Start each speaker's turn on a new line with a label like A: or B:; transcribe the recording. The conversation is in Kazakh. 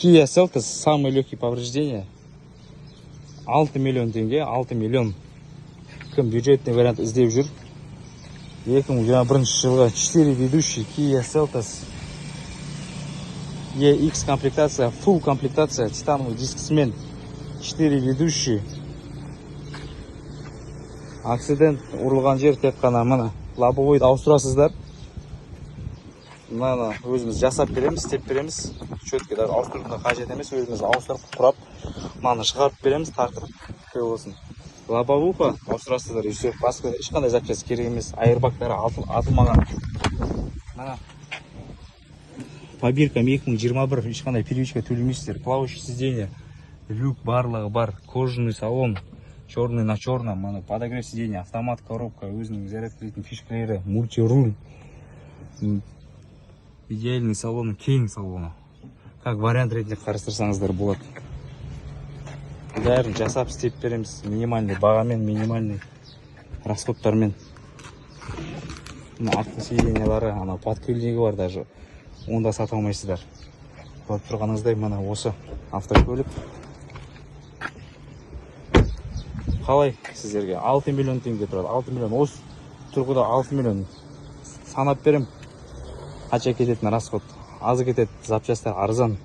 A: Kia Seltos, самый легкий повреждение. 6 миллион теңге, 6 миллион. Кім бюджетный вариант іздеп жүр. 2021 жылға 4 ведущий Kia Seltos. EX комплектация, full комплектация, титановый дисксмен. 4 ведущий. Акцидент, ұрылған жер тек қана мына лобовойды ауыстырасыздар. Мына өзіміз жасап береміз, істеп береміз. Четкі даже ауыстырудың қажет емес, өзіміз ауыстырып құрап, мынаны шығарып береміз, тартып болсын. Лобовуха ауыстырасыздар, үйсе басқа ешқандай запчасть керек емес. Айырбактары атылмаған. Мына побиркам 2021, ешқандай первичка төлемейсіздер. Плавающий сиденье, люк барлығы бар, кожаный салон, черный на черном, мына подогрев сиденья, автомат, коробка, өзінің зарядкалайтын фишкалері, мультируль. Идеальный салон, кең салоны. Как вариант ретінде қарастырсаңыздар болады. Бәрін жасап істеп береміз, минимальный бағамен, минимальный расходтармен. Артқы сиденьялары, ана подкрыльнигі бар даже. Онда сата алмайсыздар. Көріп тұрғаныңыздай, мына осы автокөлік. Қалай сіздерге? 6 миллион теңге тұрады. 6 миллион. Осы тұрғыда 6 миллион. Санап берем. Қанша кететін расход. Азы кетеді, запчастар арзан.